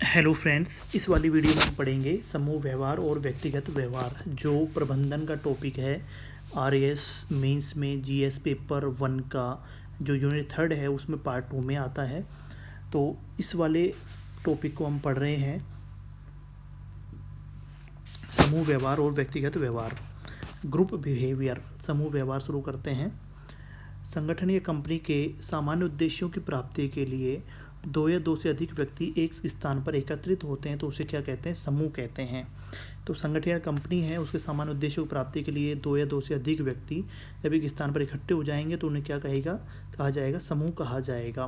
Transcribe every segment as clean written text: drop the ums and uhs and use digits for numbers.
Hello friends, इस वाली video में हम पढ़ेंगे समूह व्यवहार और व्यक्तिगत व्यवहार, जो प्रबंधन का टॉपिक है। आरएएस मेंस में जीएस पेपर 1 का जो यूनिट 3 है उसमें पार्ट 2 में आता है। तो इस वाले टॉपिक को हम पढ़ रहे हैं, समूह व्यवहार और व्यक्तिगत व्यवहार, ग्रुप बिहेवियर। समूह व्यवहार शुरू करते हैं। संगठन या कंपनी के सामान्य उद्देश्यों की प्राप्ति के लिए दो या दो से अधिक व्यक्ति एक स्थान पर एकत्रित होते हैं तो उसे क्या कहते हैं? समूह कहते हैं। तो संगठन या कंपनी है, उसके सामान्य उद्देश्यों की प्राप्ति के लिए दो या दो से अधिक व्यक्ति जब एक स्थान पर इकट्ठे हो जाएंगे तो उन्हें क्या कहा जाएगा? समूह कहा जाएगा।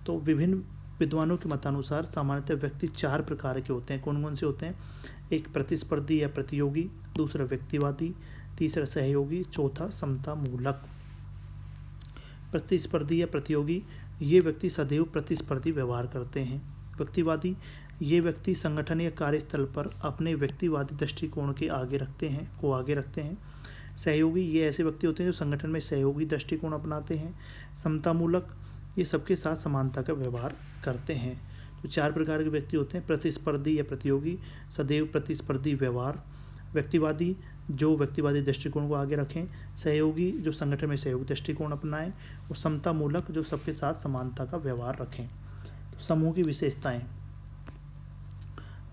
तो विभिन्न विद्वानों के मतानुसार सामान्यतः व्यक्ति 4 प्रकार के होते हैं। कौन कौन से होते हैं? एक प्रतिस्पर्धी या प्रतियोगी, दूसरा व्यक्तिवादी, तीसरा सहयोगी, चौथा समता मूलक। प्रतिस्पर्धी या प्रतियोगी, ये व्यक्ति सदैव प्रतिस्पर्धी व्यवहार करते हैं। व्यक्तिवादी, ये व्यक्ति संगठन या कार्यस्थल पर अपने व्यक्तिवादी दृष्टिकोण के आगे रखते हैं। सहयोगी, ये ऐसे व्यक्ति होते हैं जो संगठन में सहयोगी दृष्टिकोण अपनाते हैं। समतामूलक, ये सबके साथ समानता का व्यवहार करते हैं। तो 4 प्रकार के व्यक्ति होते हैं: प्रतिस्पर्धी या प्रतियोगी, सदैव प्रतिस्पर्धी व्यवहार, व्यक्तिवादी जो व्यक्तिवादी दृष्टिकोण को आगे रखें, सहयोगी जो संगठन में सहयोगी दृष्टिकोण अपनाएं, और समतामूलक जो सबके साथ समानता का व्यवहार रखें। तो समूह की विशेषताएं,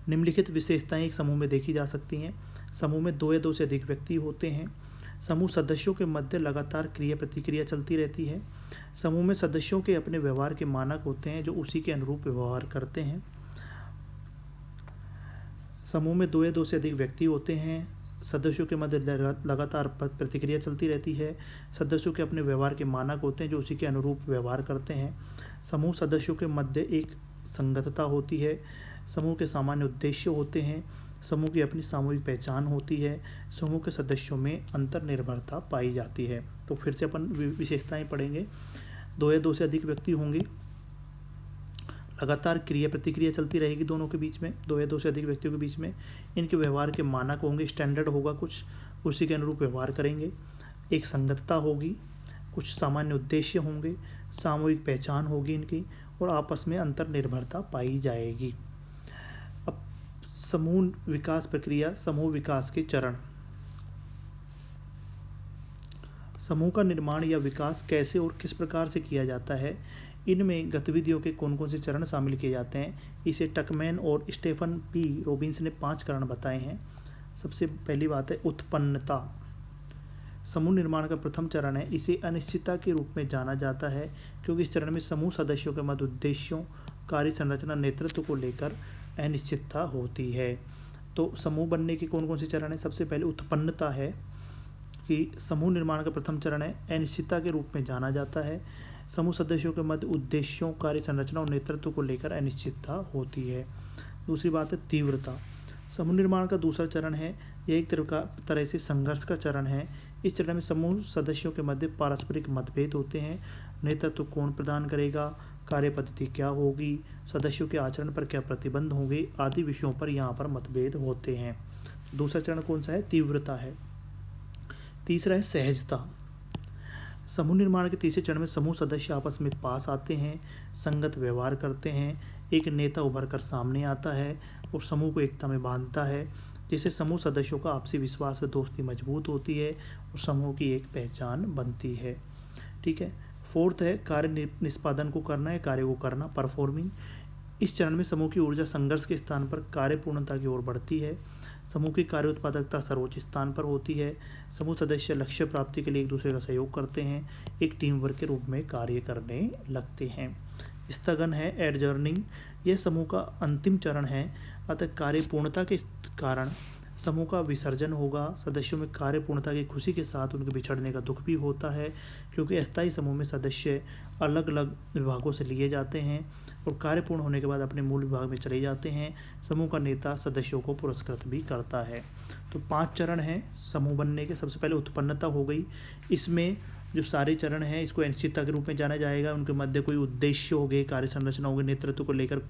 निम्नलिखित विशेषताएं एक समूह में देखी जा सकती हैं। समूह में 2 या 2 से अधिक व्यक्ति होते हैं। समूह सदस्यों के मध्य लगातार क्रिया प्रतिक्रिया चलती रहती है। समूह में सदस्यों के अपने व्यवहार के मानक होते हैं जो उसी के अनुरूप व्यवहार करते हैं। समूह में 2 या 2 से अधिक व्यक्ति होते हैं। सदस्यों के मध्य लगातार प्रतिक्रिया चलती रहती है। सदस्यों के अपने व्यवहार के मानक होते हैं जो उसी के अनुरूप व्यवहार करते हैं। समूह सदस्यों के मध्य एक संगतता होती है। समूह के सामान्य उद्देश्य होते हैं। समूह की अपनी सामूहिक पहचान होती है। समूह के सदस्यों में अंतर्निर्भरता पाई जाती है। तो फिर से अपन विशेषताएं पढ़ेंगे। 2 या 2 से अधिक व्यक्ति होंगे, लगातार क्रिया प्रतिक्रिया चलती रहेगी दोनों के बीच में, 2 या 2 से अधिक व्यक्तियों के बीच में। इनके व्यवहार के मानक होंगे, स्टैंडर्ड होगा कुछ, उसी के अनुरूप व्यवहार करेंगे। एक संगतता होगी, कुछ सामान्य उद्देश्य होंगे, सामूहिक पहचान होगी इनकी, और आपस में अंतर्निर्भरता पाई जाएगी। अब समूह विकास प्रक्रिया, समूह विकास के चरण। समूह का निर्माण या विकास कैसे और किस प्रकार से किया जाता है, इनमें गतिविधियों के कौन कौन से चरण शामिल किए जाते हैं, इसे टकमैन और स्टीफन पी रॉबिन्स ने 5 चरण बताए हैं। सबसे पहली बात है उत्पन्नता। समूह निर्माण का प्रथम चरण है, इसे अनिश्चितता के रूप में जाना जाता है क्योंकि इस चरण में समूह सदस्यों के मध्य उद्देश्यों, कार्य संरचना, नेतृत्व को लेकर अनिश्चितता होती है। तो समूह बनने के कौन कौन से चरण हैं? सबसे पहले उत्पन्नता है कि समूह निर्माण का प्रथम चरण है, अनिश्चितता के रूप में जाना जाता है। समूह सदस्यों के मध्य उद्देश्यों, कार्य संरचना और नेतृत्व को लेकर अनिश्चितता होती है। दूसरी बात है तीव्रता। समूह निर्माण का दूसरा चरण है, यह एक तरह से संघर्ष का चरण है। इस चरण में समूह सदस्यों के मध्य पारस्परिक मतभेद होते हैं। नेतृत्व कौन प्रदान करेगा, कार्य पद्धति क्या होगी, सदस्यों के आचरण पर क्या प्रतिबंध होंगे, आदि विषयों पर यहाँ पर मतभेद होते हैं। दूसरा चरण कौन सा है? तीव्रता है। तीसरा है सहजता। समूह निर्माण के तीसरे चरण में समूह सदस्य आपस में पास आते हैं, संगत व्यवहार करते हैं, एक नेता उभर कर सामने आता है और समूह को एकता में बांधता है, जिससे समूह सदस्यों का आपसी विश्वास व दोस्ती मजबूत होती है और समूह की एक पहचान बनती है। ठीक है। फोर्थ है कार्य निष्पादन को करना है, कार्य को करना, परफॉर्मिंग। इस चरण में समूह की ऊर्जा संघर्ष के स्थान पर कार्य पूर्णता की ओर बढ़ती है। समूह की कार्य उत्पादकता सर्वोच्च स्थान पर होती है। समूह सदस्य लक्ष्य प्राप्ति के लिए एक दूसरे का सहयोग करते हैं, एक टीम वर्क के रूप में कार्य करने लगते हैं। स्थगन है एडजर्निंग, यह समूह का अंतिम चरण है, अतः कार्य पूर्णता के कारण समूह का विसर्जन होगा। सदस्यों में कार्य पूर्णता की खुशी के साथ उनके बिछड़ने का दुख भी होता है क्योंकि अस्थायी समूह में सदस्य अलग अलग विभागों से लिए जाते हैं और कार्य पूर्ण होने के बाद अपने मूल विभाग में चले जाते हैं। समूह का नेता सदस्यों को पुरस्कृत भी करता है। तो 5 चरण हैं समूह बनने के। सबसे पहले उत्पन्नता हो गई, इसमें जो सारे चरण हैं इसको अनिश्चितता के रूप में जाना जाएगा। उनके मध्य कोई उद्देश्य हो गए, कार्य संरचना हो गई, नेतृत्व को लेकर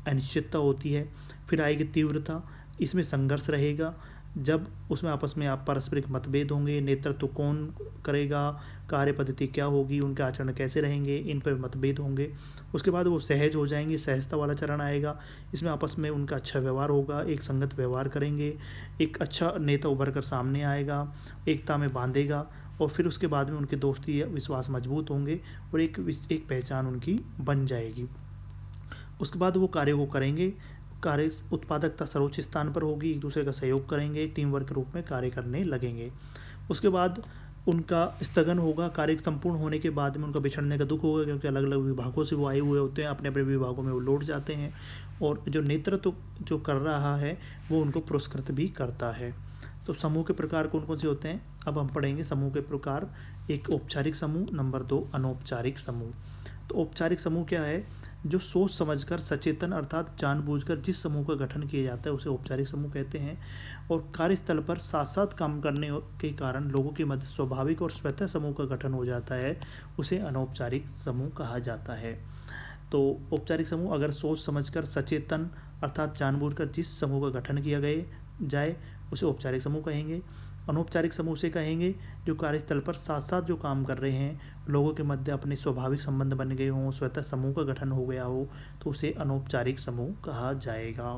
अनिश्चितता होती है। फिर आएगी तीव्रता, इसमें संघर्ष रहेगा, जब उसमें आपस में आप पारस्परिक मतभेद होंगे, नेतृत्व कौन करेगा, कार्य पद्धति क्या होगी, उनके आचरण कैसे रहेंगे, इन पर मतभेद होंगे। उसके बाद वो सहज हो जाएंगे, सहजता वाला चरण आएगा। इसमें आपस में उनका अच्छा व्यवहार होगा, एक संगत व्यवहार करेंगे, एक अच्छा नेता उभर कर सामने आएगा, एकता में बांधेगा, और फिर उसके बाद में उनके दोस्ती या विश्वास मजबूत होंगे और एक पहचान उनकी बन जाएगी। उसके बाद वो कार्य को करेंगे, कार्य उत्पादकता सर्वोच्च स्थान पर होगी, एक दूसरे का सहयोग करेंगे, टीम वर्क के रूप में कार्य करने लगेंगे। उसके बाद उनका स्थगन होगा, कार्य संपूर्ण होने के बाद में उनका बिछड़ने का दुख होगा, क्योंकि अलग अलग विभागों से वो आए हुए होते हैं, अपने अपने विभागों में वो लौट जाते हैं, और जो नेतृत्व जो कर रहा है वो उनको पुरस्कृत भी करता है। तो समूह के प्रकार कौन कौन से होते हैं, अब हम पढ़ेंगे समूह के प्रकार। एक औपचारिक समूह, नंबर 2 अनौपचारिक समूह। तो औपचारिक समूह क्या है, जो सोच समझकर सचेतन अर्थात जानबूझकर जिस समूह का गठन किया जाता है उसे औपचारिक समूह कहते हैं, और कार्यस्थल पर साथ साथ काम करने के कारण लोगों के मध्य स्वाभाविक और स्वतः समूह का गठन हो जाता है, उसे अनौपचारिक समूह कहा जाता है। तो औपचारिक समूह अगर सोच समझकर सचेतन अर्थात जानबूझकर जिस समूह का गठन किया गए जाए उसे औपचारिक समूह कहेंगे। अनौपचारिक समूह से कहेंगे जो कार्यस्थल पर साथ साथ जो काम कर रहे हैं, लोगों के मध्य अपने स्वाभाविक संबंध बन गए हों, स्वतः समूह का गठन हो गया हो, तो उसे अनौपचारिक समूह कहा जाएगा।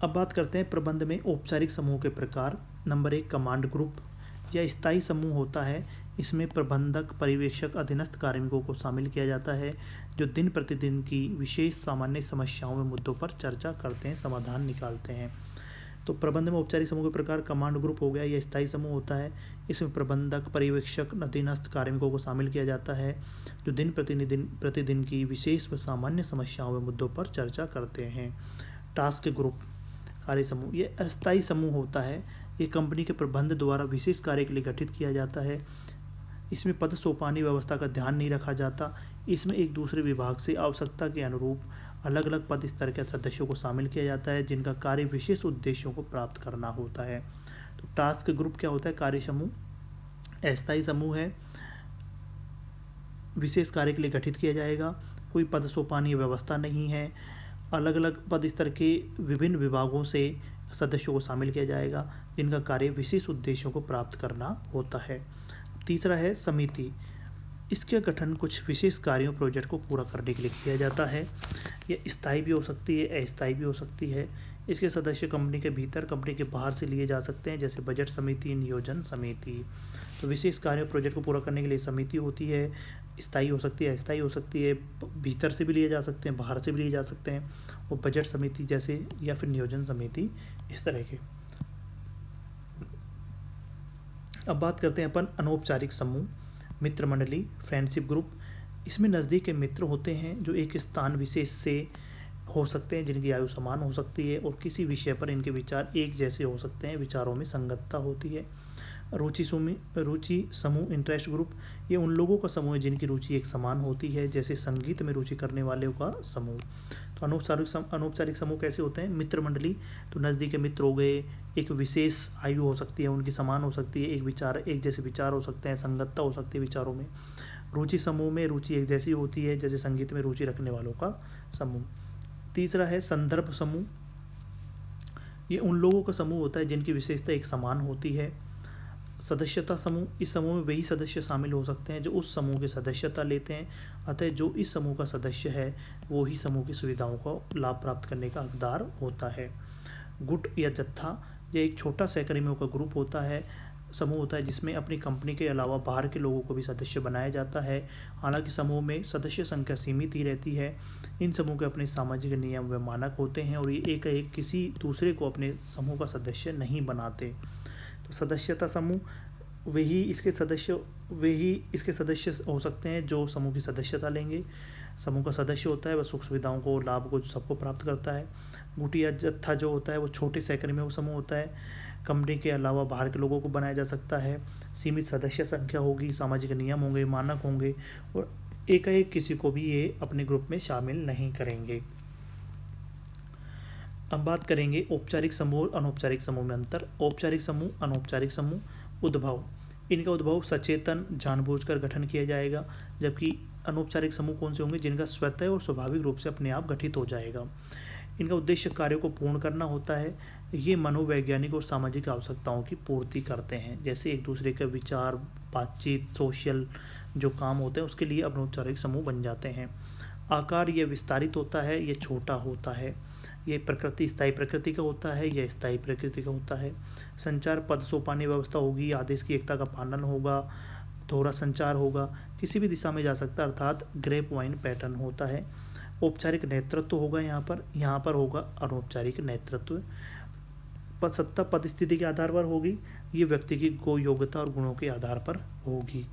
अब बात करते हैं प्रबंध में औपचारिक समूह के प्रकार। नंबर 1 कमांड ग्रुप या स्थायी समूह होता है। इसमें प्रबंधक, पर्यवेक्षक, अधीनस्थ कार्मिकों को शामिल किया जाता है, जो दिन प्रतिदिन की विशेष सामान्य समस्याओं में मुद्दों पर चर्चा करते हैं, समाधान निकालते हैं। तो प्रबंध में औपचारिक समूह के प्रकार कमांड ग्रुप हो गया, यह स्थायी समूह होता है। इसमें प्रबंधक, पर्यवेक्षक, अधीनस्थ कार्मिकों को शामिल किया जाता है, जो दिन प्रतिदिन की विशेष व सामान्य समस्याओं व मुद्दों पर चर्चा करते हैं। टास्क ग्रुप कार्य समूह, ये अस्थायी समूह होता है। ये कंपनी के प्रबंध द्वारा विशेष कार्य के लिए गठित किया जाता है। इसमें पद सोपानी व्यवस्था का ध्यान नहीं रखा जाता। इसमें एक दूसरे विभाग से आवश्यकता के अनुरूप अलग अलग पद स्तर के सदस्यों को शामिल किया जाता है, जिनका कार्य विशेष उद्देश्यों को प्राप्त करना होता है। तो टास्क ग्रुप क्या होता है, कार्य समूह अस्थायी समूह है, विशेष कार्य के लिए गठित किया जाएगा, कोई पद सोपानी व्यवस्था नहीं है, अलग अलग पद स्तर के विभिन्न विभागों से सदस्यों को शामिल किया जाएगा, जिनका कार्य विशेष उद्देश्यों को प्राप्त करना होता है। तीसरा है समिति। इसका गठन कुछ विशेष कार्यों प्रोजेक्ट को पूरा करने के लिए किया जाता है। यह स्थायी भी हो सकती है, अस्थायी भी हो सकती है। इसके सदस्य कंपनी के भीतर, कंपनी के बाहर से लिए जा सकते हैं, जैसे बजट समिति, नियोजन समिति। तो विशेष कार्य प्रोजेक्ट को पूरा करने के लिए समिति होती है, स्थायी हो सकती है, अस्थायी हो सकती है, भीतर से भी लिए जा सकते हैं, बाहर से भी लिए जा सकते हैं, और बजट समिति जैसे या फिर नियोजन समिति, इस तरह के। अब बात करते हैं अपन अनौपचारिक समूह, मित्र मंडली, फ्रेंडशिप ग्रुप। इसमें नज़दीक के मित्र होते हैं जो एक स्थान विशेष से हो सकते हैं, जिनकी आयु समान हो सकती है और किसी विषय पर इनके विचार एक जैसे हो सकते हैं, विचारों में संगतता होती है। रुचि समूह, इंटरेस्ट ग्रुप, ये उन लोगों का समूह है जिनकी रुचि एक समान होती है, जैसे संगीत में रुचि करने वालों का समूह। तो अनौपचारिक समूह कैसे होते हैं, मित्र मंडली, तो नज़दीक के मित्र हो गए, एक विशेष आयु हो सकती है, उनकी समान हो सकती है, एक जैसे विचार हो सकते हैं, संगतता हो सकती है विचारों में। रुचि समूह में रुचि एक जैसी होती है, जैसे संगीत में रुचि रखने वालों का समूह। तीसरा है संदर्भ समूह, ये उन लोगों का समूह होता है जिनकी विशेषता एक समान होती है। सदस्यता समूह, इस समूह में वही सदस्य शामिल हो सकते हैं जो उस समूह की सदस्यता लेते हैं, अतः जो इस समूह का सदस्य है वो ही समूह की सुविधाओं का लाभ प्राप्त करने का हकदार होता है। गुट या जत्था, यह एक छोटा सहकर्मियों का ग्रुप होता है, समूह होता है जिसमें अपनी कंपनी के अलावा बाहर के लोगों को भी सदस्य बनाया जाता है। हालांकि समूह में सदस्य संख्या सीमित ही रहती है। इन समूह के अपने सामाजिक नियम व मानक होते हैं और ये एक किसी दूसरे को अपने समूह का सदस्य नहीं बनाते। तो सदस्यता समूह, वही इसके सदस्य हो सकते हैं जो समूह की सदस्यता लेंगे। समूह का सदस्य होता है वह सुख सुविधाओं को, लाभ को सबको प्राप्त करता है। गुट या जत्था जो होता है वो छोटे सहकर्मियों का समूह होता है, कंपनी के अलावा बाहर के लोगों को बनाया जा सकता है। सीमित सदस्य संख्या होगी, सामाजिक नियम होंगे, मानक होंगे और एकाएक किसी को भी ये अपने ग्रुप में शामिल नहीं करेंगे। अब बात करेंगे औपचारिक समूह और अनौपचारिक समूह में अंतर। औपचारिक समूह, अनौपचारिक समूह, उद्भव, इनका उद्भव सचेतन जानबूझकर गठन किया जाएगा, जबकि अनौपचारिक समूह कौन से होंगे जिनका स्वतः और स्वाभाविक रूप से अपने आप गठित हो जाएगा। इनका उद्देश्य कार्यों को पूर्ण करना होता है, ये मनोवैज्ञानिक और सामाजिक आवश्यकताओं की पूर्ति करते हैं, जैसे एक दूसरे के विचार, बातचीत, सोशल जो काम होते हैं उसके लिए अनौपचारिक समूह बन जाते हैं। आकार ये विस्तारित होता है, ये छोटा होता है। ये प्रकृति स्थायी प्रकृति का होता है, यह स्थायी प्रकृति का होता है। संचार पद सोपानी व्यवस्था होगी, आदेश की एकता का पालन होगा, दोहरा संचार होगा, किसी भी दिशा में जा सकता है, अर्थात ग्रेप वाइन पैटर्न होता है। औपचारिक नेतृत्व होगा यहाँ पर होगा अनौपचारिक नेतृत्व। पद सत्ता पद स्थिति के आधार पर होगी, ये व्यक्ति की योग्यता और गुणों के आधार पर होगी।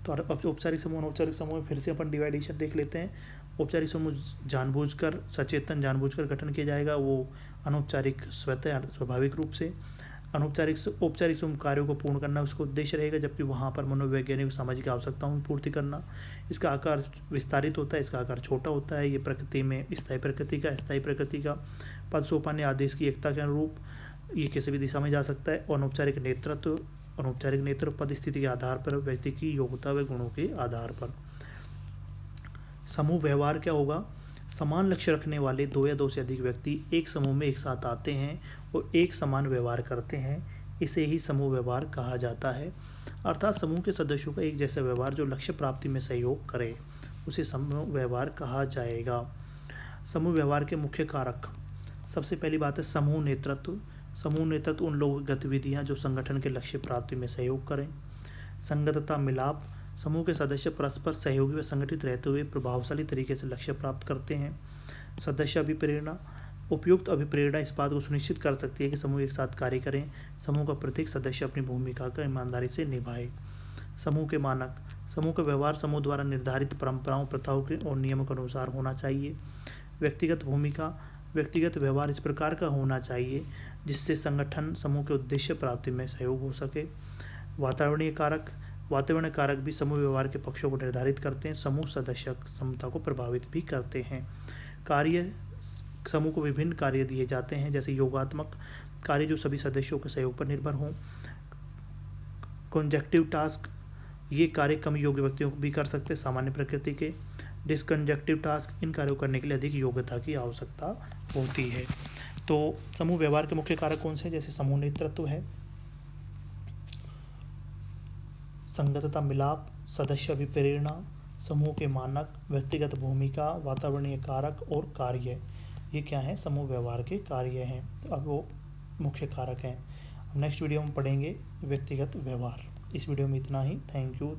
तो अब औपचारिक समूह अनौपचारिक समूह में फिर से अपन डिवाइडेशन देख लेते हैं। औपचारिक समूह जानबूझकर सचेतन जानबूझकर गठन किया जाएगा, वो अनौपचारिक स्वतः स्वाभाविक रूप से। औपचारिक समूह कार्यों को पूर्ण करना उसका उद्देश्य रहेगा, जबकि वहाँ पर मनोवैज्ञानिक सामाजिक आवश्यकताओं की पूर्ति करना। इसका आकार विस्तारित होता है, इसका आकार छोटा होता है। ये प्रकृति में स्थायी प्रकृति का पद सोपानी आदेश की एकता के अनुरूप, ये किसी भी दिशा में जा सकता है। अनौपचारिक नेतृत्व पद स्थिति के आधार पर, व्यक्ति की योग्यता व गुणों के आधार पर। समूह व्यवहार क्या होगा? समान लक्ष्य रखने वाले दो या दो से अधिक व्यक्ति एक समूह में एक साथ आते हैं और एक समान व्यवहार करते हैं, इसे ही समूह व्यवहार कहा जाता है। अर्थात समूह के सदस्यों का एक जैसा व्यवहार जो लक्ष्य प्राप्ति में सहयोग करे, उसे समूह व्यवहार कहा जाएगा। समूह व्यवहार के मुख्य कारक, सबसे पहली बात है समूह नेतृत्व। समूह नेतृत्व उन लोगों की गतिविधियाँ जो संगठन के लक्ष्य प्राप्ति में सहयोग करें। संगतता मिलाप, समूह के सदस्य परस्पर सहयोगी व संगठित रहते हुए प्रभावशाली तरीके से लक्ष्य प्राप्त करते हैं। सदस्य अभिप्रेरणा, उपयुक्त अभिप्रेरणा इस बात को सुनिश्चित कर सकती है कि समूह एक साथ कार्य करें, समूह का प्रत्येक सदस्य अपनी भूमिका का ईमानदारी से निभाए। समूह के मानक, समूह का व्यवहार समूह द्वारा निर्धारित परंपराओं, प्रथाओं के और नियमों के अनुसार होना चाहिए। व्यक्तिगत भूमिका, व्यक्तिगत व्यवहार इस प्रकार का होना चाहिए जिससे संगठन समूह के उद्देश्य प्राप्ति में सहयोग हो सके। वातावरणीय कारक भी समूह व्यवहार के पक्षों को निर्धारित करते हैं, समूह सदस्य क्षमता को प्रभावित भी करते हैं। कार्य, समूह को विभिन्न कार्य दिए जाते हैं, जैसे योगात्मक कार्य जो सभी सदस्यों के सहयोग पर निर्भर हों। कॉन्जेक्टिव टास्क, ये कार्य कम योग्य व्यक्तियों को भी कर सकते हैं, सामान्य प्रकृति के। डिसकंजेक्टिव टास्क, इन कार्यों करने के लिए अधिक योग्यता की आवश्यकता होती है। तो समूह व्यवहार के मुख्य कारक कौन से हैं? जैसे समूह नेतृत्व है, संगतता मिलाप, सदस्य अभिप्रेरणा, समूह के मानक, व्यक्तिगत भूमिका, वातावरणीय कारक और कार्य, ये क्या है? समूह व्यवहार के कार्य हैं। तो अब वो मुख्य कारक हैं। नेक्स्ट वीडियो में पढ़ेंगे व्यक्तिगत व्यवहार। इस वीडियो में इतना ही। Thank you.